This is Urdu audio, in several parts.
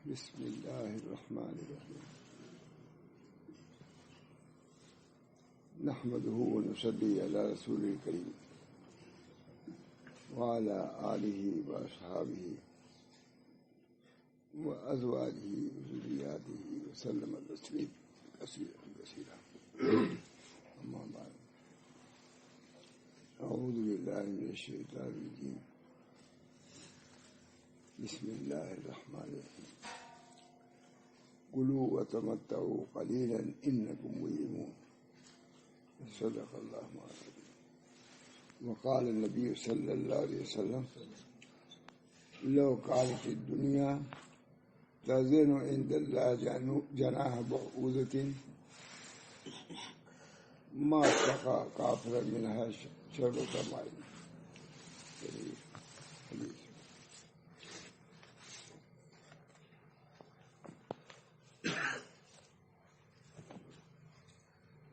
بسم الله الرحمن الرحيم نحمده ونصلي على رسوله الكريم وعلى آله وأصحابه وأزواجه وذرياته وسلم تسليما كثيرا أما بعد أعوذ بالله من الشيطان الرجيم بسم الله الرحمن الرحيم كلوا وتمتعوا قليلا إنكم مجرمون صدق الله العظيم. وقال النبي صلى الله عليه وسلم لو كانت الدنيا تزن عند الله جناح بعوضة ما سقى كافرا منها شربة ماء.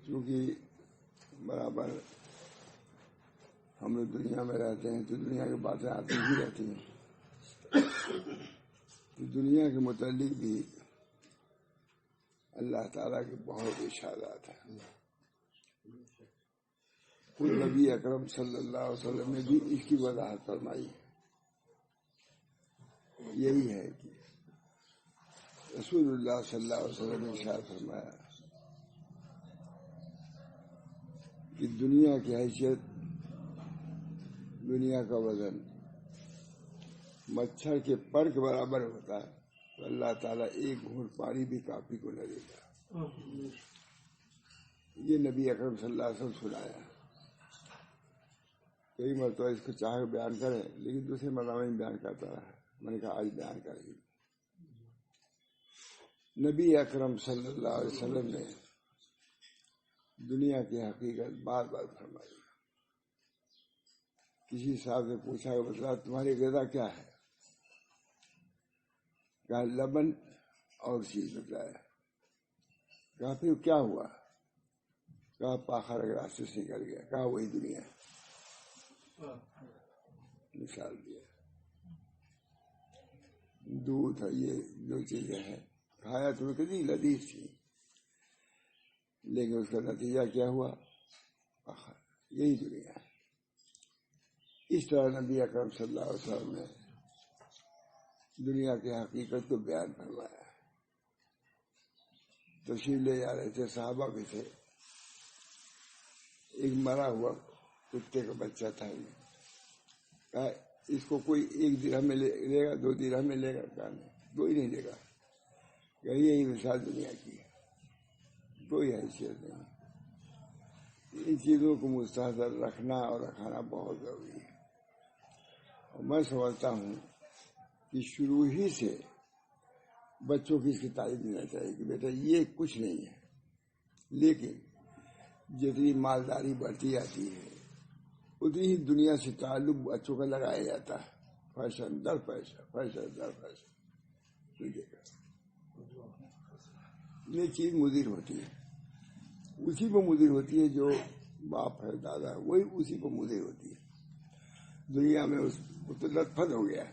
چونکہ برابر ہم لوگ دنیا میں رہتے ہیں تو دنیا کی باتیں آتی ہی رہتی ہیں، تو دنیا کے متعلق بھی اللہ تعالیٰ کے بہت ارشادات ہیں. خود نبی اکرم صلی اللہ علیہ وسلم نے بھی اس کی وضاحت فرمائی. یہی ہے کہ رسول اللہ صلی اللہ علیہ وسلم نے ارشاد فرمایا کہ دنیا کی حیثیت، دنیا کا وزن مچھر کے پر کے برابر ہوتا ہے تو اللہ تعالیٰ ایک گھونٹ پانی بھی کافی کو نہ دیتا. یہ نبی اکرم صلی اللہ علیہ وسلم سنایا. کئی مرتبہ اس کو چاہے بیان کریں لیکن دوسرے مضامین بیان کرتا رہا. میں نے کہا آج بیان کریں گے. نبی اکرم صلی اللہ علیہ وسلم نے دنیا کی حقیقت بار بار فرمائی. کسی صاحب سے پوچھا کہ بتلا تمہاری غذا کیا ہے؟ کہا لبن اور چیز بتلایا. کہا پھر کیا ہوا؟ کہا پاخر راستے سے نکل گیا. کہا وہی دنیا ہے. مثال دیا. دودھ ہے، یہ جو چیزیں ہیں کھایا تمہیں کتنی لذیذ تھی لیکن اس کا نتیجہ کیا ہوا؟ یہی دنیا ہے. اس طرح نبی اکرم صلی اللہ علیہ وسلم نے دنیا کی حقیقت کو بیان فرمایا. تشریف لے جا رہے تھے صحابہ بھی تھے. ایک مرا ہوا کتے کا بچہ تھا. کہا اس کو کوئی 1 درہم میں لے گا، 2 درہم میں لے گا؟ کہا نہیں، کوئی نہیں لے گا. یہی مثال دنیا کی ہے، کوئی حیثیت نہیں. ان چیزوں کو مستحضر رکھنا اور رکھانا بہت ضروری ہے. اور میں سمجھتا ہوں کہ شروع ہی سے بچوں کی اس کی تعریف دینا چاہیے کہ بیٹا یہ کچھ نہیں ہے. لیکن جتنی مالداری بڑھتی جاتی ہے اتنی ہی دنیا سے تعلق بچوں کا لگایا جاتا ہے. فیشن در پیسہ، فیشن در پیسہ. یہ چیز مضر ہوتی ہے. اسی کو مضر ہوتی ہے جو باپ ہے، دادا ہے، وہی اسی کو مضر ہوتی ہے. دنیا میں اس کو لطفت ہو گیا.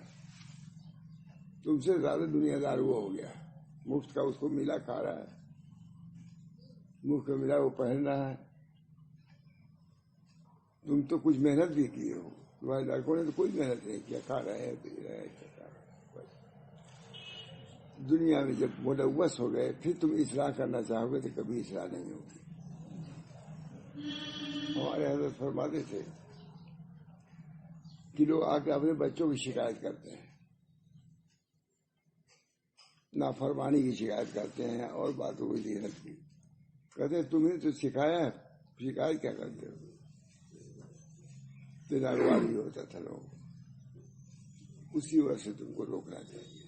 تم سے زیادہ دنیا دار وہ ہو گیا. مفت کا اس کو ملا کھا رہا ہے، مفت کا ملا وہ پہن رہا ہے. تم تو کچھ محنت بھی کیے ہو، تمہارے لڑکوں نے تو کوئی محنت نہیں کیا، کھا رہے ہیں، پی رہے ہیں. دنیا میں جب ملوث ہو گئے پھر تم اصلاح کرنا چاہو گے تو کبھی اصلاح نہیں ہوگی. ہمارے حضرت فرماتے تھے کہ لوگ آ کے اپنے بچوں کی شکایت کرتے ہیں، نافرمانی کی شکایت کرتے ہیں اور باتوں کی زینت کی. کہتے ہیں تمہیں تو سکھایا ہے، شکایت کیا کرتے ہو؟ تیراغی ہوتا تھا لوگ. اسی وجہ سے تم کو روکنا چاہیے،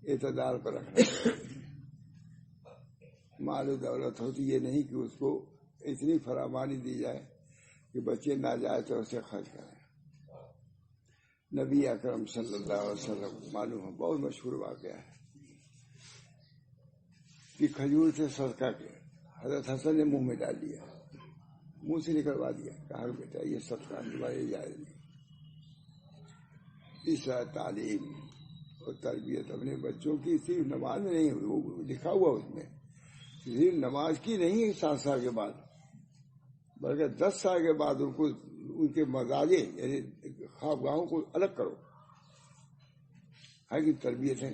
اعتدال پر رکھنا چاہیے. مال و دولت ہوتی یہ نہیں کہ اس کو اتنی فراوانی دی جائے کہ بچے ناجائز طور سے خرچ کریں. نبی اکرم صلی اللہ علیہ وسلم معلوم ہے بہت مشہور واقعہ ہے کہ کھجور سے صدقہ کے حضرت حسن نے منہ میں ڈال دیا، منہ سے نکلوا دیا. کہا بیٹا یہ صدقہ تمہارے جائز نہیں. تیسرا تعلیم اور تربیت اپنے بچوں کی صرف نماز میں نہیں، وہ لکھا ہوا اس میں صرف نماز کی نہیں ہے 7 سال کے بعد، بلکہ 10 سال کے بعد ان کو ان کے مزاجے یعنی خوابگاہوں کو الگ کرو، ہے کہ تربیت ہے۔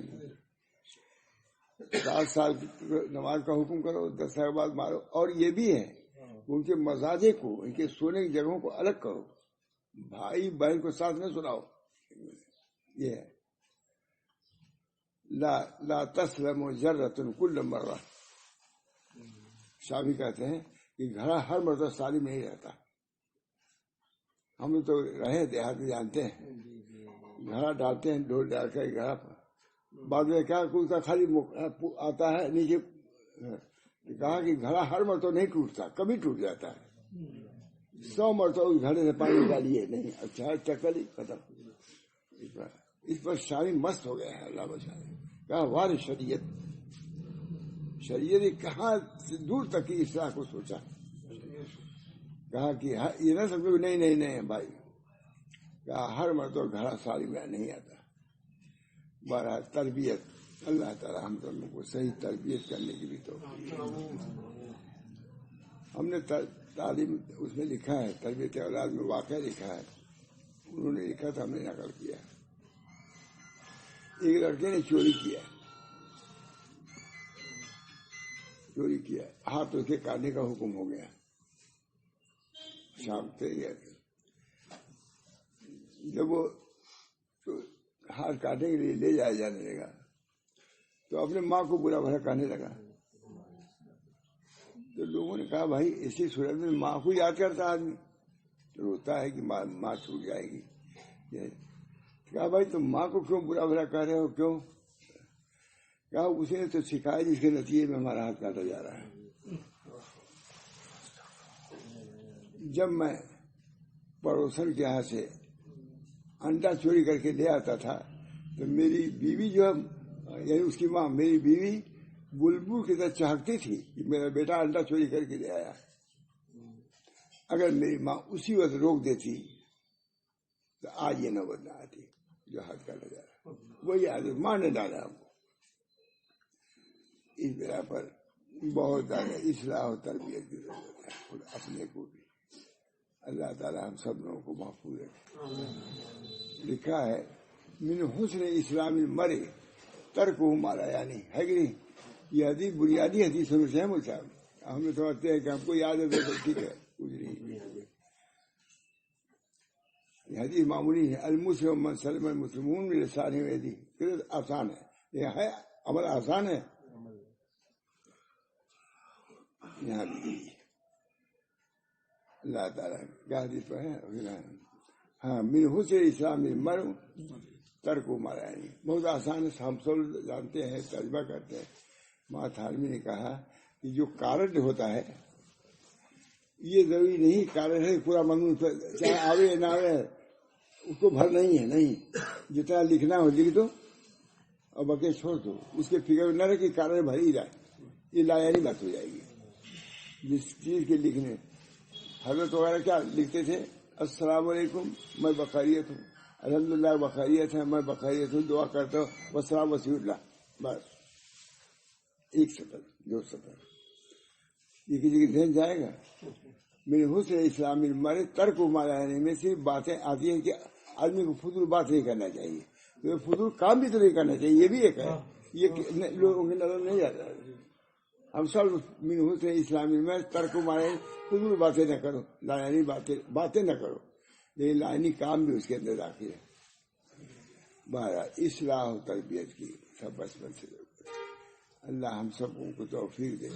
7 سال نماز کا حکم کرو، 10 سال کے بعد مارو، اور یہ بھی ہے ان کے مزاجے کو، ان کے سونے کی جگہوں کو الگ کرو، بھائی بہن کو ساتھ نہ سناؤ۔ یہ ہے لا تسلم ذرۃ کل مرہ، شافعی کہتے ہیں کہ گھڑا ہر مرتبہ سالم نہیں رہتا۔ ہم تو رہے دیہات میں جانتے ہیں، گھڑا ڈالتے ہیں ڈھول ڈال کر گھڑا پر، بعد میں کیا اس کا خالی آتا ہے نیچے، کہا کہ گھڑا ہر مرتبہ نہیں ٹوٹتا، کبھی ٹوٹ جاتا ہے، 100 مرتبہ اس گھڑے سے پانی ڈالیے نہیں، اچھا چکر ہی ختم۔ اس پر شامی مست ہو گیا ہے، اللہ بچانے۔ کہا وار شریعت، شریعت کہاں سے دور تک کی اصلاح کو سوچا، کہا کہ یہ نہ سمجھو نہیں نہیں نہیں بھائی، کہا ہر مرتبہ گھڑا سالی میں نہیں آتا۔ بہرحال تربیت، اللہ تعالی ہم دونوں کو صحیح تربیت کرنے کی بھی توفیق۔ ہم نے تعلیم اس میں لکھا ہے، تربیت اولاد میں واقعہ لکھا ہے، انہوں نے لکھا تھا، ہم نے نقل کیا۔ ایک لڑکے نے چوری کیا، ہاتھ اس کے کاٹنے کا حکم ہو گیا، شام سے گیا۔ جب وہ ہاتھ کاٹنے کے لیے لے جانے لگا تو اپنے ماں کو برا بھلا کہنے لگا۔ تو لوگوں نے کہا بھائی اسی صورت میں ماں کو یاد کرتا آدمی، روتا ہے کہ ماں چھوٹ جائے گی۔ کہا بھائی تم ماں کو کیوں برا بھلا کہہ رہے ہو، کیوں؟ کہا اس نے تو سکھایا جس کے نتیجے میں ہمارا ہاتھ کاٹا جا رہا ہے۔ جب میں پڑوسن کے یہاں سے انڈا چوری کر کے لے آتا تھا تو میری بیوی جو یعنی اس کی ماں، میری بیوی بلبل کی طرح چہکتی تھی کہ میرا بیٹا انڈا چوری کر کے لے آیا۔ اگر میری ماں اسی وقت روک دیتی تو آج یہ نوبت نہ آتی جو ہاتھ کاٹا جا رہا ہے۔ وہی عادت ماں نے ڈالا ہم کو۔ اس بنا پر بہت زیادہ اصلاح و تربیت کی ضرورت ہے، اور اپنے کو بھی۔ اللہ تعالی ہم سب لوگوں کو محفوظ رکھے۔ لکھا ہے من حسن اسلام المرء ترکہ ما لا یعنی، ہے کہ نہیں؟ یہ حدیث بنیادی حدیث سے ہے مجھے، ہم سمجھتے ہیں کہ ہم کو یاد ہے تو ٹھیک ہے، کچھ نہیں۔ یہ حدیث معمولی ہے، المسلم من سلم المسلمون من لسانہ و یدہ، آسان ہے، یہ ہے عمل آسان ہے۔ یہاں بھی اللہ تعالیٰ کیا حدیث پر ہے، ہاں من حسن اسلام المرء ترک ما لا یعنی، بہت آسان ہے، ہم سب جانتے ہیں، ترجمہ کرتے ہیں۔ ماں تھانوی نے کہا کہ جو کارڈ ہوتا ہے یہ ضروری نہیں کارڈ ہے پورا مضمون چاہے آوے یا نہ آوے اس کو بھر نہیں ہے، نہیں، جتنا لکھنا ہو لکھ دو اور بقیہ چھوڑ دو، اس کے فکر نہ رہے کہ کارڈ بھر ہی جائے، یہ لا یعنی بات ہو جائے گی۔ جس چیز کے لکھنے حضرت وغیرہ کیا لکھتے تھے، السلام علیکم میں بخیریت ہوں، الحمدللہ بخیریت ہے، میں بخیریت ہوں، دعا کرتا ہوں، والسلام وسیع اللہ، بس 1 سطر 2 سطر، یہ کسی کے ذہن جائے گا؟ میرے حسن اسلام المرء ترک ما لا یعنی میں صرف باتیں آتی ہیں کہ آدمی کو فضول بات نہیں کرنا چاہیے، تو فضول کام بھی تو نہیں کرنا چاہیے، یہ بھی ایک ہے، یہ لوگوں کی نظر نہیں جاتا۔ ہم سب من حسن اسلام المرء ترک ما لا یعنی فضول باتیں نہ کرو، لا یعنی باتیں نہ کرو، لیکن لا یعنی کام بھی اس کے اندر داخل ہے۔ بہرحال اصلاح و تربیت کی سب بچپن سے اللہ ہم سب کو توفیق دے۔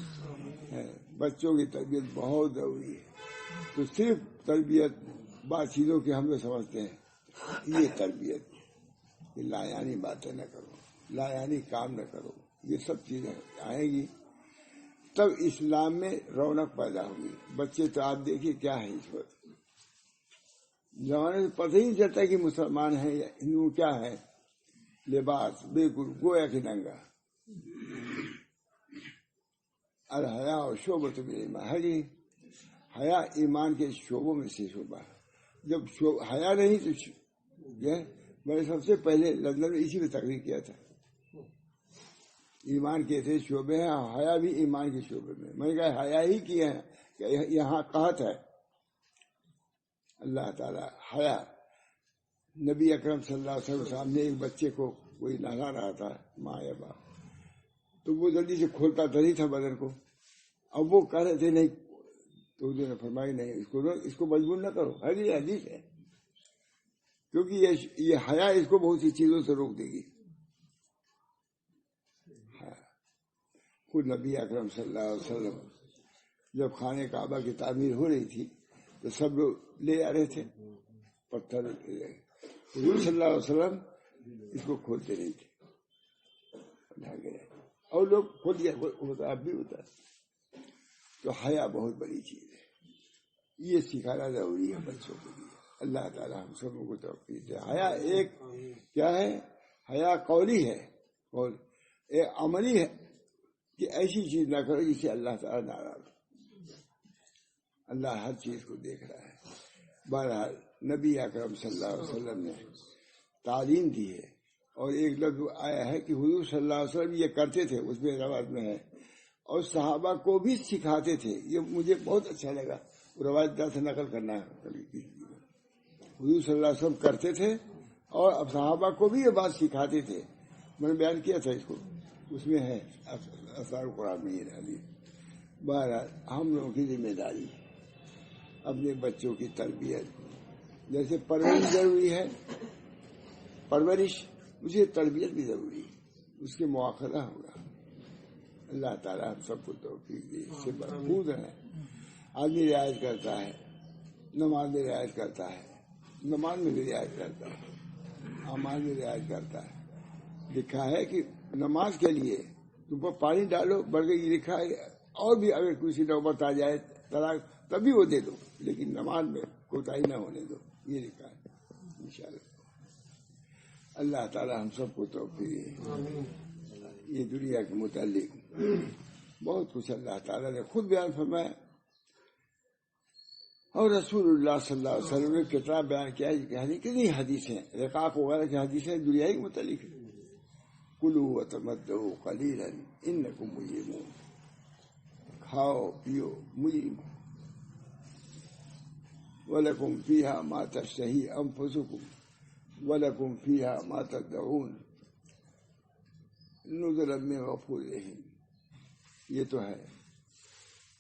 بچوں کی تربیت بہت ضروری ہے، تو صرف تربیت بعض چیزوں کی ہم لوگ سمجھتے ہیں، یہ تربیت کہ لا یعنی باتیں نہ کرو، لا یعنی کام نہ کرو، یہ سب چیزیں آئیں گی تب اسلام میں رونق پیدا ہوگی۔ بچے تو آپ دیکھیے کیا ہے اس وقت، زمانے سے پتہ ہی نہیں چلتا کہ مسلمان ہیں یا ہندو، کیا ہے لباس بالکل گویا کہ ننگا۔ الحیا و شعبۃ من الایمان، ہے جی، حیا ایمان کے شعبوں میں سے شعبہ ہے۔ جب حیا نہیں تو میں نے سب سے پہلے لندن میں اسی میں تقریر کیا تھا. ایمان کے تھے شعبے ہیں، حیا بھی ایمان کے شعبے میں نے کہا حیا ہی کیا ہے کہ یہاں قحط ہے. اللہ تعالیٰ حیا. نبی اکرم صلی اللہ علیہ وسلم سامنے ایک بچے کو کوئی نہلا رہا تھا، ماں یا باپ، تو وہ جلدی سے کھولتا تو نہیں تھا بدن کو. اب وہ کہہ رہے تھے نہیں، تو انہوں نے فرمایا نہیں، اس کو مجبور نہ کرو، حدیث ہے، کیونکہ یہ حیا اس کو بہت سی چیزوں سے روک دے گی. خود نبی اکرم صلی اللہ علیہ وسلم جب خانہ کعبہ کی تعمیر ہو رہی تھی تو سب لوگ لے آ رہے تھے پتھر. حضور صلی اللہ علیہ وسلم اس کو کھولتے نہیں تھے، اور لوگ کھول دیا ہوتا، اب بھی ہوتا. تو حیا بہت بڑی چیز ہے، یہ سکھانا ضروری ہے بچوں کے لیے. اللہ تعالیٰ ہم سب کو توفیق دے. حیا ایک کیا ہے؟ حیا قولی ہے، اور ایک عملی ہے کہ ایسی چیز نہ کرو جس سے اللہ تعالیٰ ناراض ہو. اللہ ہر چیز کو دیکھ رہا ہے. بہرحال نبی اکرم صلی اللہ علیہ وسلم نے تعلیم دی ہے، اور ایک لفظ آیا ہے کہ حضور صلی اللہ علیہ وسلم یہ کرتے تھے، اس میں روایت میں ہے، اور صحابہ کو بھی سکھاتے تھے. یہ مجھے بہت اچھا لگا، روایت سے نقل کرنا ہے. حضور صلی اللہ علیہ وسلم کرتے تھے اور اب صحابہ کو بھی یہ بات سکھاتے تھے. میں نے بیان کیا تھا اس کو، اس میں ہے اثار قرآن میں یہ حدیث. بہرحال ہم لوگوں کی ذمہ داری ہے اپنے بچوں کی تربیت. جیسے پرورش ضروری ہے، پرورش، اسے تربیت بھی ضروری ہے، اس کے مواخذہ ہوگا. اللہ تعالیٰ ہم سب کو توفیق دے. اس سے محفوظ ہے. آدمی رعایت کرتا ہے، نماز میں رعایت کرتا ہے، نماز میں بھی رعایت کرتا ہے، اعمال میں رعایت کرتا ہے. لکھا ہے کہ نماز کے لیے تم پر پانی ڈالو، بلکہ یہ لکھا ہے اور بھی اگر کسی نوبت آ جائے طلاق تبھی وہ دے دو، لیکن نماز میں کوتاہی نہ ہونے دو، یہ لکھا ہے. انشاءاللہ اللہ تعالیٰ ہم سب کو توفیق دے. یہ دنیا کے متعلق بہت کچھ اللہ تعالیٰ نے خود بیان فرمایا، اور رسول اللہ صلی اللہ علیہ وسلم نے کتنا بیان کیا ہے. کتنی حدیثیں، رقاق وغیرہ کی حدیثیں دنیا کے متعلق ہیں. کلوا وتمتعوا قلیلا انکم مجرمون. کھاؤ پیو مجرم، وَلَكُمْ فِيهَا مَا تَشْتَهِي أَنفُسُكُمْ وَلَكُمْ فِيهَا مَا تَدَّعُونَ نُزُلًا مِّن غَفُورٍ رَحِيمٍ. یہ تو ہے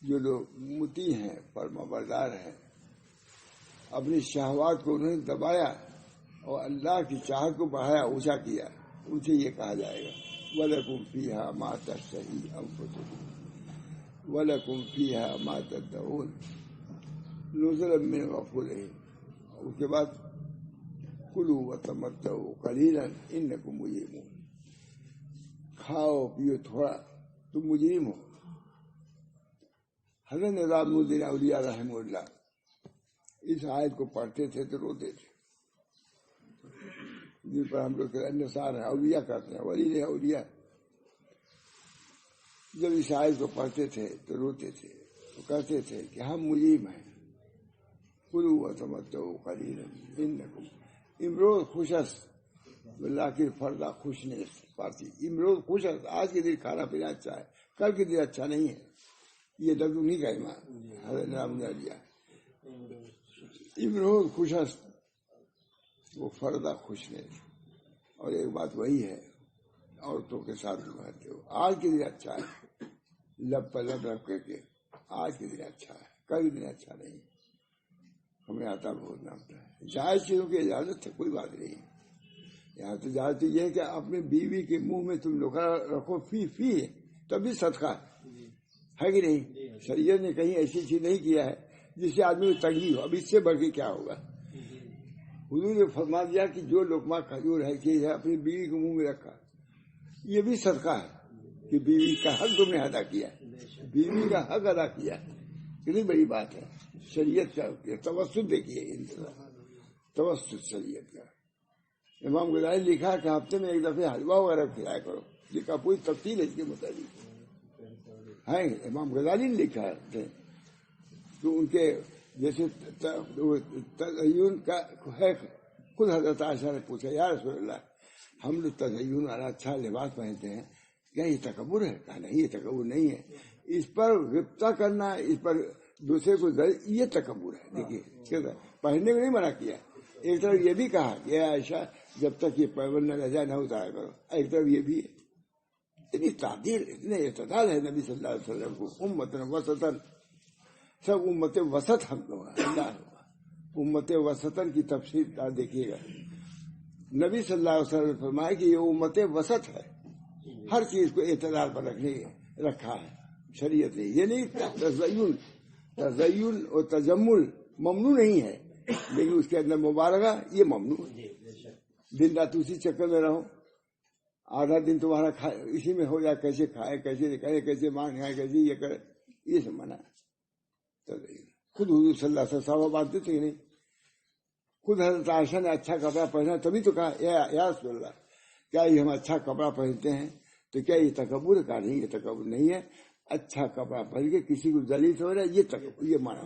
جو لوگ مطیع ہیں، فرمانبردار ہیں، اپنی شہوات کو انہوں نے دبایا اور اللہ کی چاہت کو بڑھایا، اونچا کیا، ان سے یہ کہا جائے گا وَلَكُمْ فِيهَا مَا تَشْتَهِي أَنفُسُكُمْ وَلَكُمْ فِيهَا مَا تَدَّعُونَ نزلا من غفور رحیم. اس کے بعد کلوا وتمتعوا قلیلا انکم مجرمون. کھاؤ پیو تھوڑا، تم مجرم ہو. حضرت نظام الدین اولیاء رحمہ اللہ اس آیت کو پڑھتے تھے تو روتے تھے، جن پر ہم لوگ انصار ہیں، اولیاء کرتے ہیں، ولی نے اولیاء. جب اس آیت کو پڑھتے تھے تو روتے تھے، تو کہتے تھے کہ ہم مجرم ہیں. کلوا وتمتعوا قلیلا انکم. امروز خوش است، لیکن فردا خوش نہیں پاتی. امروز خوش است، آج کے دن کھانا پینا اچھا ہے، کل کے دن اچھا نہیں ہے. یہ لفظ نہیں کا ایمان حضرت نام نے لیا. امروز خوش است، وہ فردا خوش نہیں. اور ایک بات وہی ہے، عورتوں کے ساتھ رہتے ہو، آج کے دن اچھا ہے، لب پر لب رکھ کے آج کے دن اچھا ہے، کل کے دن اچھا نہیں. ہمیں آتا بہت نامتا ہے. جائز چیزوں کی اجازت ہے، کوئی بات نہیں. یہاں تو اجازت یہ ہے کہ اپنے بیوی کے منہ میں تم لوگ رکھو فی تبھی صدقہ ہے کہ نہیں. شریعت نے کہیں ایسی چیز نہیں کیا ہے جس سے آدمی کو تنگی ہو. اب اس سے بڑھ کے کیا ہوگا. حضور نے فرما دیا کہ جو لقمہ کھجور ہے چیز ہے اپنی بیوی کے منہ میں رکھا، یہ بھی صدقہ ہے کہ بیوی کا حق تم نے ادا کیا، بیوی کا حق ادا کیا. کتنی بڑی بات ہے. شریعت کا توسط دیکھیے، توسط شریعت کا. امام غزالی لکھا کہ ہفتے میں ایک دفعہ حلوہ وغیرہ کھلایا کرو. لکھا پوری تفصیل ہے اس کے مطابق ہے. امام غزالی نے لکھا ہے تو ان کے جیسے تعین کا ہے خود حضرت عائشہ نے پوچھا یا رسول اللہ ہم لوگ تزین والا اچھا لباس پہنتے ہیں، کیا یہ تکبر ہے؟ کہا نہیں، یہ تکبر نہیں ہے، اس پر غبطہ کرنا، اس پر دوسرے کو یہ تکبر ہے۔ دیکھیے پہننے کو نہیں منع کیا، ایک طرف یہ بھی کہا کہ عائشہ جب تک یہ پیبند نہ رہ جائے نہ اتارا کرو، ایک طرف یہ بھی ہے۔ اتنی تعدیل، اتنے اعتدال ہے نبی صلی اللہ علیہ وسلم کو، امتن وسطن، سب امت وسط ہم لوگ ہیں۔ اللہ امت وسطن کی تفسیر دیکھیے گا، نبی صلی اللہ علیہ وسلم نے فرمایا کہ یہ امت وسط ہے، ہر چیز کو اعتدال پر رکھا ہے شریعت نے۔ یہ نہیں تزین اور تجمل ممنوع نہیں ہے، لیکن اس کے اندر مبالغہ یہ ممنوع ہے۔ دن رات اسی چکر میں رہو، آدھا دن تمہارا اسی میں ہو جائے، کیسے کھائے، کیسے کرے، کیسے مانگے، کیسے یہ کرے، یہ سب منع ہے۔ خود حضور صلی اللہ علیہ وسلم صحابہ باندھتے تھے نہیں، خود حضرت عائشہ نے اچھا کپڑا پہنا تبھی تو کہا یا رسول اللہ کیا یہ ہم اچھا کپڑا پہنتے ہیں تو کیا یہ تکبر؟ کا نہیں، یہ تکبر نہیں ہے، اچھا کپڑا پہن کے کسی کو ذلیل سمجھنا یہ تکبر، یہ مانا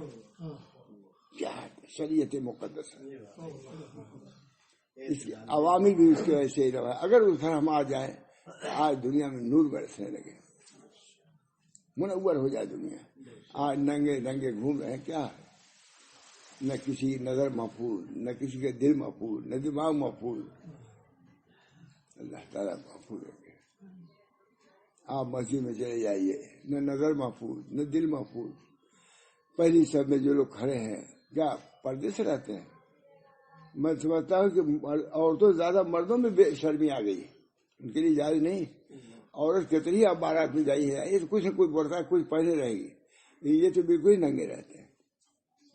کیا ہے؟ شریعت مقدس ہے، اس کی عوامی بھی اس کے ویسے ہی رہا۔ اگر اس پر ہم آ جائیں آج دنیا میں نور برسنے لگے، منور ہو جائے دنیا۔ آج ننگے ننگے گھوم رہے ہیں، کیا ہے؟ نہ کسی کی نظر محفوظ، نہ کسی کے دل محفوظ، نہ دماغ محفوظ، اللہ تعالیٰ محفوظ رکھے۔ آپ مسجد میں چلے جائیے، نہ نظر محفوظ، نہ دل محفوظ۔ پہلی سب میں جو لوگ کھڑے ہیں کیا پردے سے رہتے ہیں؟ میں سمجھتا ہوں کہ عورتوں زیادہ مردوں میں بے شرمی آ گئی، ان کے لیے جائز نہیں۔ عورت کتنی اب بارات میں جائی ہے، یہ تو کچھ نہ کچھ بڑھتا ہے، کچھ پہنے رہے گی، یہ تو بالکل ہی ننگے رہتے ہیں۔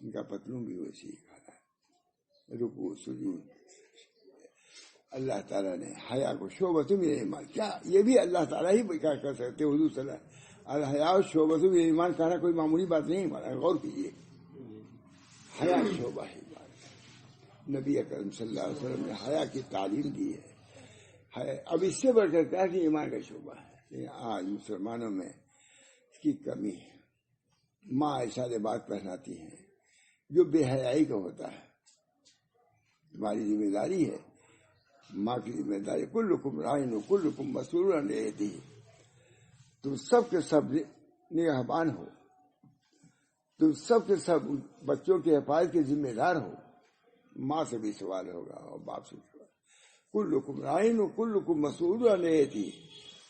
ان کا پتلون بھی ویسے ہی کھانا ہے، رکوع سجود۔ اللہ تعالیٰ نے حیا کو شعبۃ من ایمان، کیا یہ بھی اللہ تعالیٰ ہی کیا کر سکتے؟ حضور صلی اللہ علیہ وسلم الحیا شعبۃ من ایمان کہنا کوئی معمولی بات نہیں ہے، غور کیجیے، حیا شعبہ ہے ایمان۔ نبی اکرم صلی اللہ علیہ وسلم نے حیا کی تعلیم دی ہے، اب اس سے بڑھ کر کہا کہ ایمان کا شعبہ ہے۔ لیکن آج مسلمانوں میں اس کی کمی ہے۔ ماں ایسا لباس پہناتی ہیں جو بے حیائی کا ہوتا ہے۔ ہماری ذمہ داری ہے، ماں کی ذمہ داری، کلکم راعٍ وکلکم مسئول عن رعیتہ، تم سب کے سب نگہبان ہو، تم سب کے سب بچوں کے حفاظت کے ذمہ دار ہو۔ ماں سے بھی سوال ہوگا اور باپ سے بھی سوال۔ کلکم راعٍ وکلکم مسئول عن رعیتہ،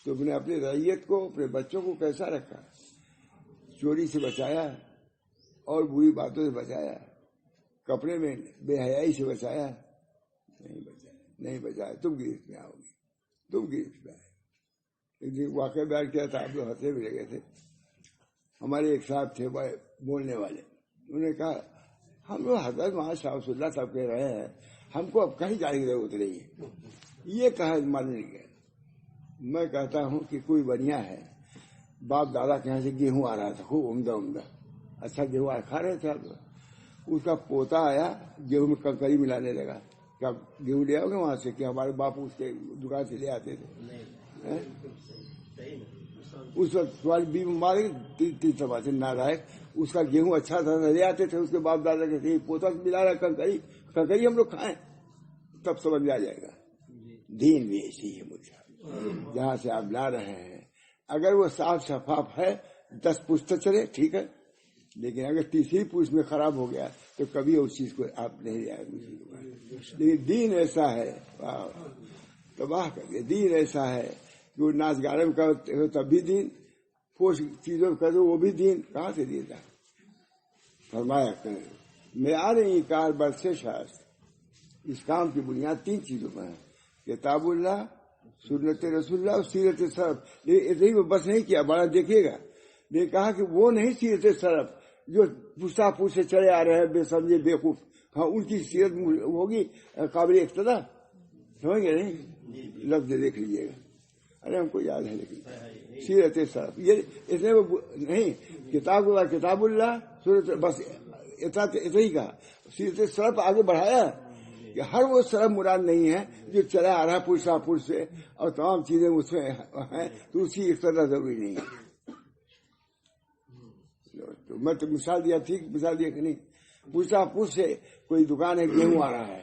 تم نے اپنی رعیت کو، اپنے بچوں کو کیسا رکھا؟ چوری سے بچایا اور بری باتوں سے بچایا، کپڑے میں بے حیائی سے بچایا؟ نہیں بچایا، تم گرفت میں آؤ گی، تم گرفت میں آئے۔ ایک دن واقعہ بیان کیا تھا، آپ لوگ ہنسے بھی لگے تھے۔ ہمارے ایک صاحب تھے بولنے والے، انہوں نے کہا ہم لوگ حضرت وہاں شاہ رسول اللہ صاحب کہہ رہے ہیں، ہم کو اب کہیں جانے کی ضرورت نہیں ہے، یہ کہا مان نہیں گیا۔ میں کہتا ہوں کہ کوئی بنیا ہے، باپ دادا کے یہاں سے گیہوں آ رہا تھا، خوب عمدہ اچھا گیہوں کھا رہے تھے آپ، اس کا پوتا آیا گیہوں میں کنکری ملانے لگا۔ کیا گیہوں لے آؤ گے وہاں سے؟ کہ ہمارے باپ اس کے دکان سے لے آتے تھے۔ اس وقت تمہاری بیوی مارے تین سبا سے نالائق، اس کا گیہوں اچھا تھا لے آتے تھے، اس کے باپ دادا کے پوتا ملا رہا کنکری ہم لوگ کھائیں، تب سمجھ میں آ جائے گا۔ دین بھی ایسی ہے مجھے، جہاں سے آپ لا رہے ہیں اگر وہ صاف شفاف ہے 10 پوچھ تو چلے ٹھیک ہے، لیکن اگر تیسری پوچھ میں خراب ہو گیا تو کبھی اس چیز کو آپ نہیں لے آئے۔ لیکن دین ایسا ہے تباہ کر دیا، دین ایسا ہے کہ وہ ناچ گانے میں کرو تب بھی دین، پوچھ چیزوں میں کرو وہ بھی دین، کہاں سے دین تھا؟ فرمایا کریں معیار کار برسے شاست، اس کام کی بنیاد 3 چیزوں پر ہے، کتاب اللہ، سنت رسول اللہ اور سیرت سرف۔ لیکن بس نہیں کیا، بڑا دیکھیے گا، نے کہا کہ وہ نہیں سیرت سرف جو پوچھتا پوچھ سے چلے آ رہے ہیں بے سمجھے بیوقوف، ہاں ان کی سیرت ہوگی قابل اقتدا، سمجھ گئے نہیں؟ لفظ دیکھ لیجیے گا، ارے ہم کو یاد ہے، لیکن سیرت سرف یہ اتنے نہیں، کتاب اللہ سورت، بس اتنا ہی کہا۔ سیرت سرف آگے بڑھایا کہ ہر وہ سرف مراد نہیں ہے جو چلا آ رہا پوچھتا پوچھ سے اور تمام چیزیں اس میں ہیں تو اس کی اقتدا ضروری نہیں ہے۔ میں تو مثال دیا، ٹھیک مثال دیا کہ نہیں؟ پوچھتا پوچھ سے کوئی دکان ہے گیہوں آ رہا ہے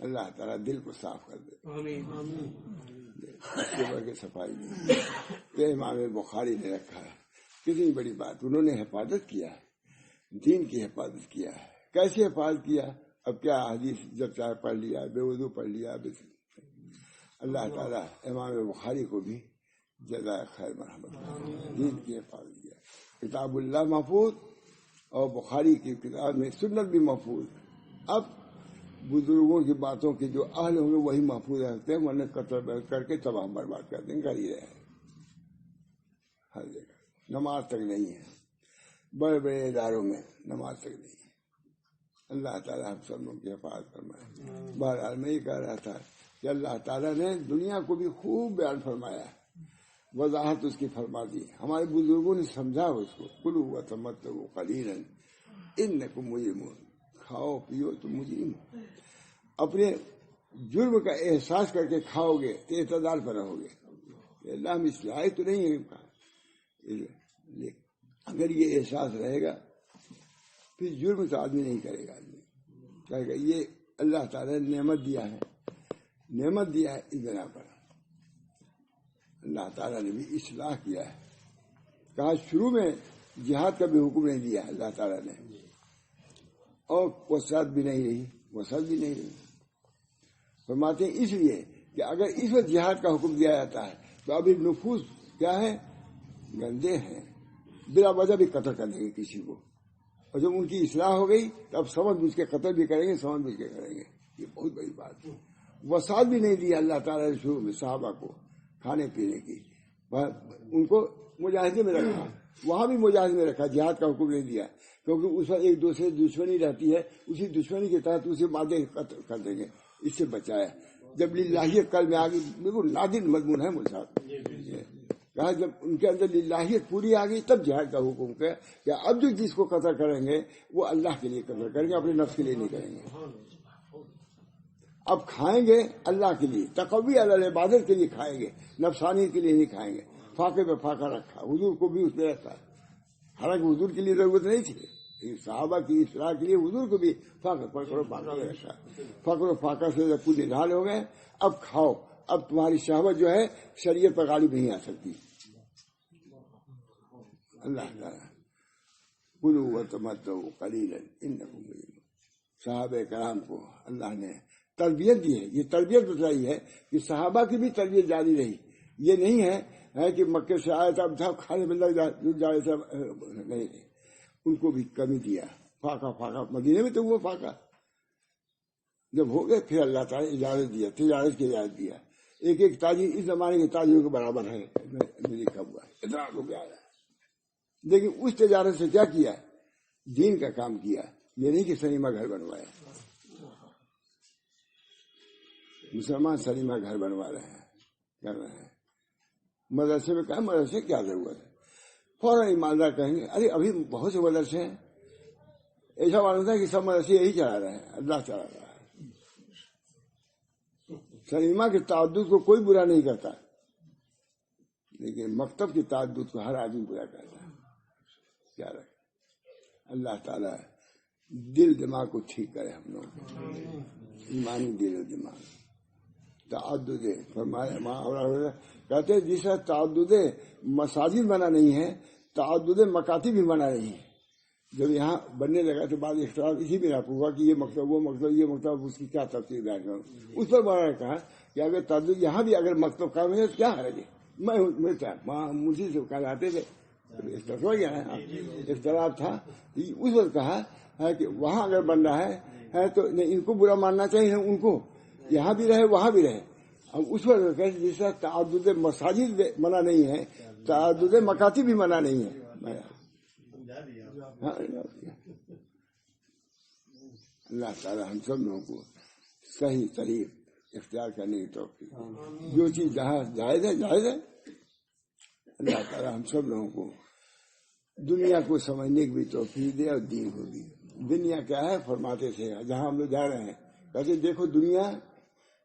اللہ تعالیٰ دل کو صاف کر دے، اس کے بغیر صفائی نہیں۔ یہ امام بخاری نے رکھا ہے، کتنی بڑی بات، انہوں نے حفاظت کیا ہے، دین کی حفاظت کیا ہے۔ کیسے حفاظت کیا؟ اب کیا حدیث جب چاہے پڑھ لیا، بے وضو پڑھ لیا۔ اللہ تعالیٰ امام بخاری کو بھی جزائے خیر مرحمت، دین کی حفاظت کیا۔ کتاب اللہ محفوظ اور بخاری کی کتاب میں سنت بھی محفوظ۔ اب بزرگوں کی باتوں کی جو اہل ہوں گے وہی محفوظ رکھتے ہیں، ورنہ قتل کر کے تباہ برباد کر دیں، کر ہی رہے ہیں ہر جگہ۔ نماز تک نہیں ہے، بڑے بڑے اداروں میں نماز تک نہیں ہے۔ اللہ تعالیٰ ہم سب لوگوں کی حفاظت فرمائے۔ بہرحال میں یہ کہہ رہا تھا کہ اللہ تعالیٰ نے دنیا کو بھی خوب بیان فرمایا، وضاحت اس کی فرما دی، ہمارے بزرگوں نے سمجھا اس کو۔ کلوا وتمتعوا قلیلا انکم مجرمون، کھاؤ پیو تو مجرم ہو، اپنے جرم کا احساس کر کے کھاؤ گے تو اعتدال پر رہو گے۔ اللہ ہم اصلاحی تو نہیں ہے، اگر یہ احساس رہے گا پھر جرم تو آدمی نہیں کرے گا، آدمی کہے گا یہ اللہ تعالیٰ نے نعمت دیا ہے، نعمت دیا ہے اس بنا پر۔ اللہ تعالیٰ نے بھی اصلاح کیا ہے، کہا شروع میں جہاد کا بھی حکم نہیں دیا اللہ تعالیٰ نے، اور وسعت بھی نہیں رہی، وسعت بھی نہیں رہی۔ فرماتے ہیں اس لیے کہ اگر اس وقت جہاد کا حکم دیا جاتا ہے تو ابھی نفوس کیا ہے، گندے ہیں، بلا وجہ بھی قتل کر دیں گے کسی کو، اور جب ان کی اصلاح ہو گئی تو اب سمجھ بوجھ کے قتل بھی کریں گے، سمجھ بوجھ کے کریں گے۔ یہ بہت بڑی بات ہے۔ وسعت بھی نہیں دیا اللہ تعالیٰ نے شروع میں صحابہ کو کھانے پینے کی، ان کو مجاہدے میں رکھا، وہاں بھی مجاہدے میں رکھا، جہاد کا حکم نہیں دیا، کیونکہ اس وقت ایک دوسرے دشمنی رہتی ہے، اسی دشمنی کے تحت اسے مادے قتل کر دیں گے، اس سے بچایا۔ جب للہیت کل میں آگئی، بالکل نادر مضمون ہے مجھ صاحب، کہا جب ان کے اندر للہیت پوری آ گئی تب جہاد کا حکم کیا کہ اب جو جس کو قتل کریں گے وہ اللہ کے لیے قتل کریں گے، اپنے نفس کے لیے نہیں کریں گے۔ اب کھائیں گے اللہ کے لیے، تقوی علی العبادت کے لیے کھائیں گے، نفسانی کے لیے نہیں کھائیں گے۔ فاقے پہ فاقہ رکھا، حضور کو بھی اس میں رکھا، حالانکہ حضور کے لیے ضرورت نہیں تھی، صحابہ کی اصلاح کے لیے حضور کو بھی فاقہ پکڑو فاقہ میں رکھا۔ فقر و فاقہ سے جب پورے نال ہو گئے اب کھاؤ، اب تمہاری شہوت جو ہے شریعت پر غالب نہیں آ سکتی۔ اللہ تعالیٰ کلوا وتمتعوا قلیلا انکم مجرمون، صحابہ کرام کو اللہ نے تربیت دی ہے، یہ تربیت بتلائی ہے کہ صحابہ کی بھی تربیت جاری رہی۔ یہ نہیں ہے کہ مکے سے آئے تھا اب کھانے میں لگ جائے تھا، نہیں، ان کو بھی کمی دیا، فاقہ فاقہ مدینے میں تو وہ فاقہ جب ہو گئے پھر اللہ تعالیٰ نے اجازت دیا، تجارت کی اجازت دیا۔ ایک ایک تاجر اس زمانے کے تاجروں کے برابر ہے، لکھا ہوا ہے، اتنا روپیہ آیا، لیکن اس تجارت سے کیا کیا، دین کا کام کیا۔ یہ نہیں کہ سنیما گھر بنوایا، مسلمان سنیما گھر بنوا رہے ہیں، کر رہے ہیں۔ مدرسے میں کہا مدرسے کیا ضرورت ہے، فوراً ایماندار کہیں گے ارے ابھی بہت سے مدرسے ہیں، ایسا معلوم تھا کہ سب مدرسے یہی چلا رہے ہیں، اللہ چلا رہا ہے۔ سنیما کے تعدد کو کوئی برا نہیں کرتا، لیکن مکتب کے تعدد کو ہر آدمی برا کرتا ہے۔ کیا رکھے اللہ تعالیٰ دل دماغ کو ٹھیک کرے ہم لوگ، ایمانی دل و دماغ۔ تعدد فرمایا کہتے جس طرح تعدد مساجد بنا نہیں ہے تعدد مکاتب بھی بنا نہیں ہے۔ جب یہاں بننے لگا تو بعض اختلاف اسی میں ہوا کہ یہ مکتب وہ مکتب یہ مکتب، اس کی کیا تفصیل بیان کروں۔ اس پر بڑا نے کہا کہ اگر تعدد یہاں بھی اگر مکتب کام ہے تو کیا حرج ہے، میں مجھے سے کہلاتے تھے، اختلاف تھا، اس وقت کہا ہے کہ وہاں اگر بن رہا ہے تو ان کو برا ماننا چاہیے، ان کو یہاں بھی رہے وہاں بھی رہے۔ اب اس وقت جس طرح تعدد مساجد منع نہیں ہے تعدد مکاتب بھی منع نہیں ہے۔ اللہ تعالیٰ ہم سب لوگوں کو صحیح طریق اختیار کرنے کی توفیق، جو چیز جہاں جائز ہے جائز ہے۔ اللہ تعالیٰ ہم سب لوگوں کو دنیا کو سمجھنے کی بھی توفیق دے اور دین کو بھی۔ دنیا کیا ہے فرماتے تھے جہاں ہم لوگ جا رہے ہیں، کہتے دیکھو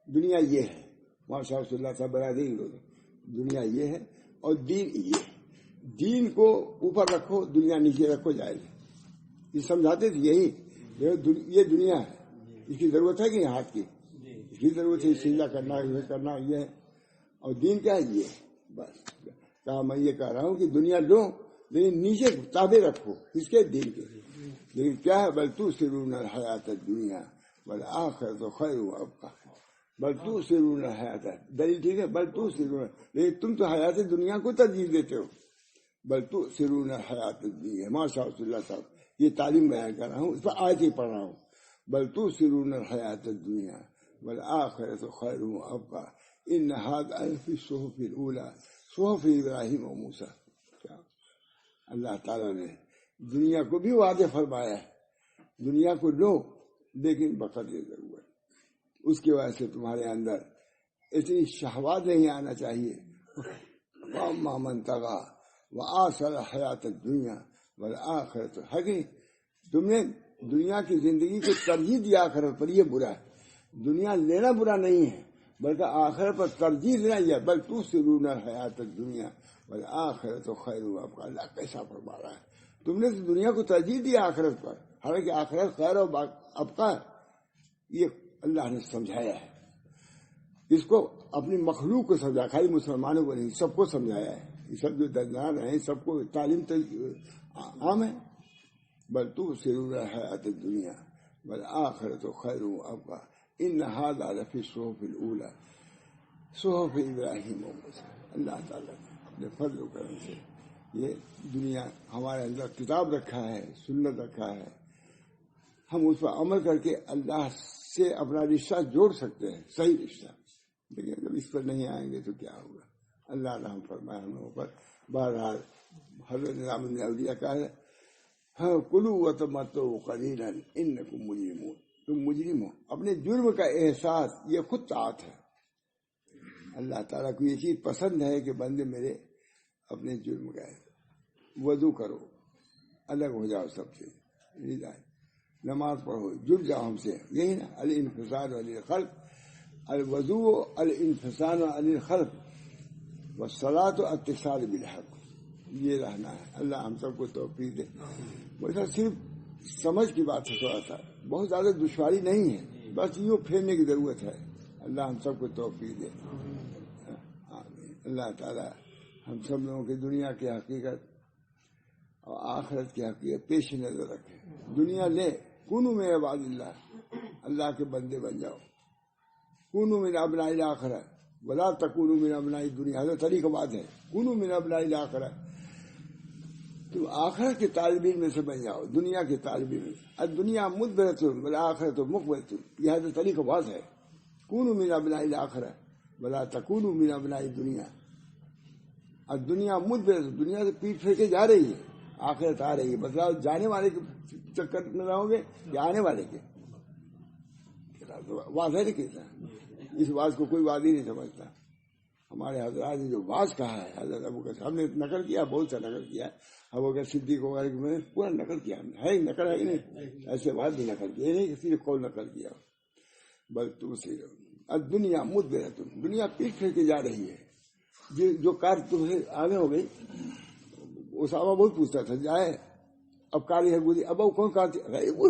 دنیا یہ ہے، ماشاء اللہ صاحب برادری لوگ، دنیا یہ ہے اور دین یہ ہے۔ دین کو اوپر رکھو، دنیا نیچے رکھو، جائز ہے۔ یہ سمجھاتے تھے یہی، یہ دنیا ہے، اس کی ضرورت ہے کہ نہیں ہاتھ کی، کی ضرورت ہے سجدہ کرنا یہ کرنا یہ ہے. اور دین کیا ہے یہ بس کہا میں یہ کہہ رہا ہوں کہ دنیا لو لیکن نیچے تابع رکھو اس کے دین کے. لیکن کیا ہے بل تؤثرون الحیات الدنیا والآخرۃ خیر وابقیٰ. بل تؤثرون الحیات دلیل ٹھیک ہے بل تؤثرون لیکن تم تو حیات دنیا کو ترجیح دیتے ہو. بل تؤثرون الحیات الدنیا ماشاء اللہ صاحب یہ تعلیم بیان کر رہا ہوں اس پر آیت ہی پڑھ رہا ہوں. بل تؤثرون الحیات الدنیا والآخرۃ خیر وابقیٰ ان ھذا لفی الصحف الاولی صحف ابراہیم و موسیٰ. اللہ تعالیٰ نے دنیا کو بھی واضح فرمایا ہے دنیا کو لو لیکن بقدر ضرورت. اس کی وجہ سے تمہارے اندر اتنی شہوات نہیں آنا چاہیے. وَأَمَّا مَنْ طَغَىٰ وَآثَرَ الْحَيَاةَ الدُّنْيَا وَالْآخِرَةُ حَقِيقٌ. تم نے دنیا کی زندگی کو ترجیح دیا آخرت پر، یہ برا ہے. دنیا لینا برا نہیں ہے بلکہ آخرت پر ترجیح دینا یہ. بل تؤثرون الحیات الدنیا والآخرۃ خیر وابقیٰ. اللہ کیسا فرما رہا ہے تم نے تو دنیا کو ترجیح دیا آخرت پر، حالانکہ آخرت خیر و ابقیٰ یہ اللہ نے سمجھایا ہے. اس کو اپنی مخلوق کو سمجھایا، خالی مسلمانوں کو نہیں سب کو سمجھایا ہے. یہ سب جو درمیان ہیں سب کو تعلیم عام ہے. بل تؤثرون الحیات الدنیا والآخرۃ خیر وابقیٰ ان ھذا لفی الصحف الاولی صحف ابراہیم و موسیٰ. اللہ تعالیٰ نے فضل و کرم سے یہ دنیا ہمارے اندر کتاب رکھا ہے، سنت رکھا ہے. ہم اس پر عمل کر کے اللہ سے اپنا رشتہ جوڑ سکتے ہیں، صحیح رشتہ. لیکن جب اس پر نہیں آئیں گے تو کیا ہوگا. اللہ رحم فرمائے ہم لوگوں پر. بہرحال حضرت نظام الاولیاء کا ہے ہاں کلوا وتمتعوا قلیلا انکم مجرمون. تم مجرم ہو. اپنے جرم کا احساس یہ خود طاعت ہے. اللہ تعالیٰ کو یہ چیز پسند ہے کہ بندے میرے اپنے جرم کا وضو کرو، الگ ہو جاؤ سب سے، نماز پڑھو، جڑ جاؤ ہم سے. یہی نا الانفصال عن الخلق. الوضو الانفصال عن الخلق والصلاۃ اتصال بالحق. یہ رہنا ہے. اللہ ہم سب کو توفیق دے. ویسا صرف سمجھ کی بات ہے، تھوڑا سا بہت زیادہ دشواری نہیں ہے، بس یوں پھیرنے کی ضرورت ہے. اللہ ہم سب کو توفیق دے. اللہ تعالیٰ ہم سب لوگوں کی دنیا کی حقیقت اور آخرت کی حقیقت پیش نظر رکھے. دنیا لے کونوا من عباد اللہ، اللہ کے بندے بن جاؤ. کونوا من ابناء الآخرہ ولا تکونوا من ابناء الدنیا. حضرت علی کا بات ہے کونوا من ابناء الآخرہ. تم آخرت کے طالب علم میں سے بن جاؤ، دنیا کے طالب علم. الدنیا مدبرۃ والآخرۃ مقبلۃ. یہ حضرت علی کا بات ہے. کونوا من ابناء الآخرہ ولا تکونوا من ابناء الدنیا. الدنیا مدبرۃ، دنیا سے پیٹ پھیر کے جا رہی ہے، آخرت آ رہی ہے. بتلاؤ جانے والے کے چکر میں رہو گے یا آنے والے کے. واضح نہیں کہتا، اس بات کو کوئی وادی نہیں سمجھتا. ہمارے حضرات نے جو واز کہا ہے حضرت ابوبکر، ہم نے نقل کیا، بہت سا نقل کیا. ابوبکر صدیق وغیرہ میں پورا نقل کیا. ہے نقل ہے کہ نہیں؟ ایسے بات بھی نقل کیا نہیں کہ صرف قول نقل کیا. بل الدنیا مدبرۃ، دنیا پیٹ پھیر کے جا رہی ہے. جو کار تمہیں آگے ہو گئی. اسامہ بہت پوچھتا تھا جائے اب کار ہے گزری، اب کون کار تھی،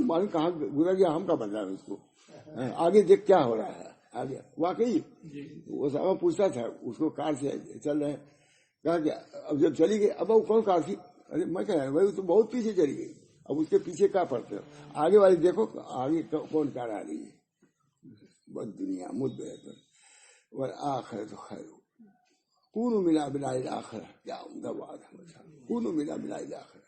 معلوم کہاں گزر گیا، ہم کا بدلا ہے اس کو. آگے دیکھ کیا ہو رہا ہے آگے. واقعی اسامہ پوچھتا تھا اس کو کار سے چل رہے ہیں. کہا کہ اب جب چلی گئی اب کون کار تھی. ارے میں کہہ رہا بھائی تو بہت پیچھے چلی گئی، اب اس کے پیچھے کیا پڑتے ہو، آگے والی دیکھو آگے کون کار آ رہی ہے. بس دنیا مدبرۃ والآخرۃ خیر. کونوا من ابناء الآخرہ. کیا عمدہ بات ہے. کونوا من ابناء الآخرہ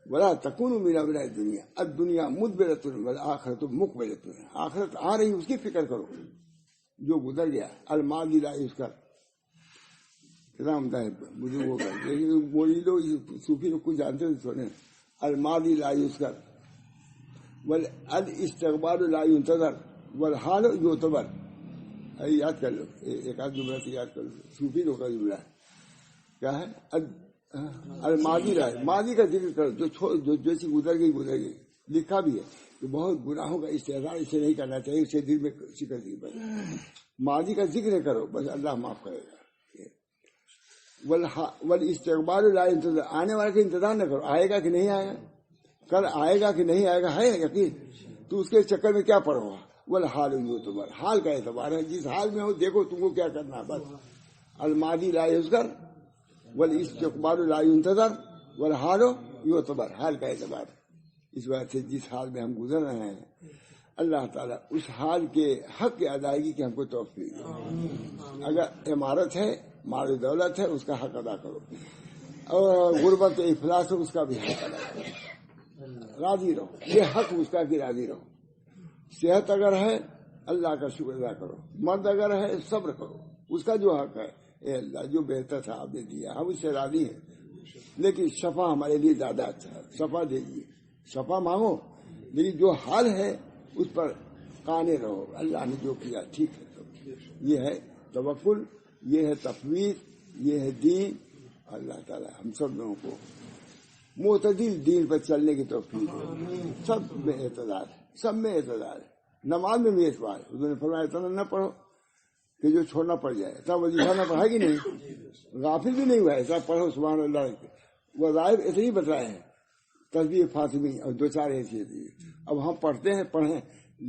ولا تکونوا من ابناء الدنیا. الدنیا مدبرۃ والآخرۃ مقبلۃ. آخرت آ رہی اس کی فکر کرو، جو گزر گیا. الماضی لا یذکر. کتنا عمدہ ہے بزرگوں کا. لیکن وہی لوگ صوفی لوگ کو جانتے ہیں سونے. الماضی لا یذکر والاستقبال لا ينتظر والحال یعتبر. یاد کر لو، ایک آدھ جملہ سے یاد کر لو. صوفی لوگ کا جملہ ہے. کیا ہے؟ الماضی رائے، ماضی کا ذکر کرو، جو جیسی گزر گئی. لکھا بھی ہے کہ بہت گناہوں کا استحضار اسے نہیں کرنا چاہیے، اسے دل میں شکست نہیں بنے. ماضی کا ذکر کرو، بس اللہ معاف کرے گا. والاستقبال لا ينتظر. آنے والے کا انتظار نہ کرو، آئے گا کہ نہیں آئے گا، کل آئے گا کہ نہیں آئے گا ہے یقین. تو اس کے چکر میں کیا پڑو گا، والحال یعتبر، حال کا اعتبار ہے، جس حال میں ہو دیکھو تم کو کیا کرنا ہے بس. الماضی لا یذکر والاستقبال لا ينتظر والحال یعتبر، حال کا اعتبار. اس وجہ سے جس حال میں ہم گزر رہے ہیں اللہ تعالیٰ اس حال کے حق کی ادائیگی کی ہم کو توفیق دے. اگر عمارت ہے، مال و دولت ہے، اس کا حق ادا کرو، اور غربت افلاس ہے اس کا بھی حق ادا کرو. راضی رہو، یہ حق اس کا کہ راضی رہو. صحت اگر ہے اللہ کا شکر ادا کرو، مرد اگر ہے صبر کرو، اس کا جو حق ہے اے اللہ جو بہتر تھا آپ نے دیا، ہم اس سے راضی ہیں، لیکن شفا ہمارے لیے زیادہ اچھا ہے، شفا دیجیے، شفا مانگو، لیکن جو حال ہے اس پر قانے رہو، اللہ نے جو کیا ٹھیک ہے. تو یہ ہے توکل، یہ ہے تفویض، یہ ہے دین. اللہ تعالیٰ ہم سب لوگوں کو معتدل دین پر چلنے کی توفیق دے. سب میں اعتدال ہے، سب میں اعتدال ہے، نماز میں بھی اعتبار ہے. حضور نے فرمایا اتنا نہ پڑھو کہ جو چھوڑنا پڑ جائے، اتنا وظیفہ نہ پڑھا کہ نہیں، غافل بھی نہیں ہوا ہے، سب پڑھو سبحان اللہ. وظائف اتنی بتائے ہیں، تسبیح فاطمی اور دو چار ایسی ہوتی ہے. اب ہم پڑھتے ہیں پڑھیں،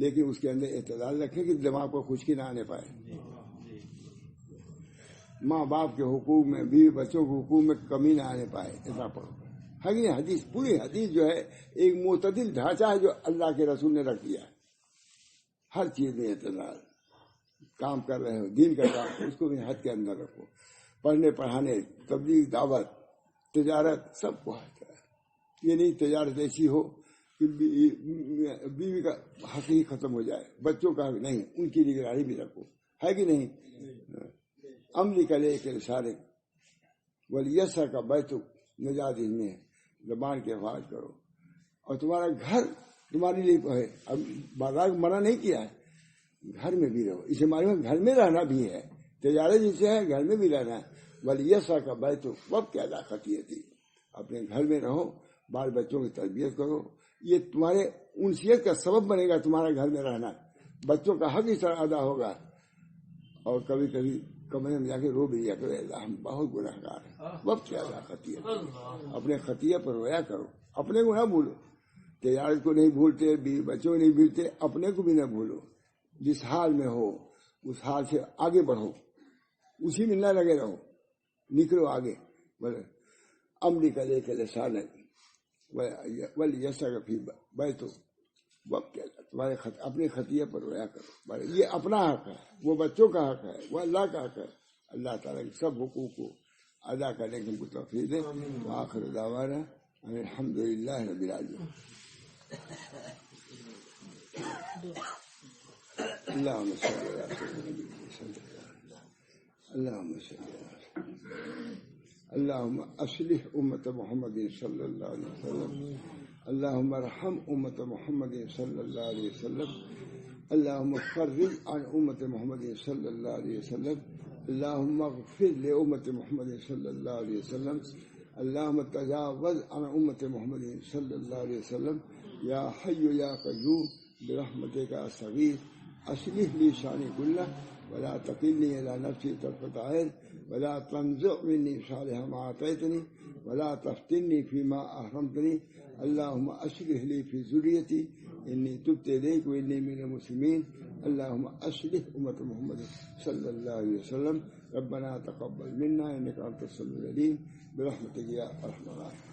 لیکن اس کے اندر اعتدال رکھیں کہ دماغ کو خشکی نہ آنے پائے. ماں باپ کے حقوق میں، بیوی بچوں کے حقوق میں کمی نہ آنے پائے، اتنا پڑھو. یہ حدیث، پوری حدیث جو ہے ایک معتدل ڈھانچہ ہے جو اللہ کے رسول نے رکھ دیا ہے. ہر چیز میں اعتدال. کام کر رہے ہو دین کا کام، اس کو بھی حد کے اندر رکھو. پڑھنے پڑھانے، تبلیغ، دعوت، تجارت، سب کو حد ہے. یہ نہیں تجارت ایسی ہو کہ بیوی کا حق ہی ختم ہو جائے، بچوں کا حق نہیں، ان کی نگرانی بھی رکھو، ہے کہ نہیں. عملی کا لے کے سارے ولیسا کا بیت نجات میں ہے. زبان کے حفاظ کرو، اور تمہارا گھر تمہارے لیے ہے. اب بازار منع نہیں کیا ہے، گھر میں بھی رہو. اسے معلوم گھر میں رہنا بھی ہے، تجارت جسے ہے گھر میں بھی رہنا ہے. ولیسا کا بیت وقت کیا لاقتی تھی. اپنے گھر میں رہو، بال بچوں کی تربیت کرو. یہ تمہارے انسیت کا سبب بنے گا تمہارا گھر میں رہنا. بچوں کا حق اس طرح ادا ہوگا. اور کبھی کبھی کمرے میں جا کے رو بھی لیا کرو، اللہ ہم بہت گناہ گار ہیں. وقت کیا لاقتی ہے، اپنے خطیہ پر رویا کرو. اپنے کو نہ بھولو، تجارت کو نہیں بھولتے، بیوی بچوں کو نہیں بھولتے، اپنے کو بھی نہ بھولو. جس حال میں ہو اس حال سے آگے بڑھو، اسی میں نہ لگے رہو، نکلو آگے. بولے عملی کا لے کے لسان ولیسا کا فی بیت وقت کیا تمہارے اپنے خطیہ پر رویا کرو. یہ اپنا حق ہے، وہ بچوں کا حق ہے، وہ اللہ کا حق ہے. اللہ تعالیٰ کے سب حقوق کو ادا کرنے کی توفیق دے. آخر دعوانا الحمد للہ رب العالمین. اللهم صل على سيدنا اللهم صل على اللهم اصلح امة محمد صلی اللہ علیہ وسلم. اللهم ارحم امة محمد صلی اللہ علیہ وسلم. اللهم فرج عن امة محمد صلی اللہ علیہ وسلم. اللهم اغفر لامة محمد صلی اللہ علیہ وسلم. اللهم تجاوز عن امة محمد صلی اللہ علیہ وسلم. یا حی یا قیوم برحمتک استغیث اصلح لي شأني كله ولا تكلني إلى نفسي طرفة عين ولا تنزع مني صالح ما أعطيتني ولا تفتني فيما أحرمتني. اللهم أصلح لي في ذريتي إني تبت إليك وإني من المسلمين. اللهم أصلح أمة محمد صلى الله عليه وسلم. ربنا تقبل منا إنك أنت السميع العليم برحمتك يا أرحم الراحمين.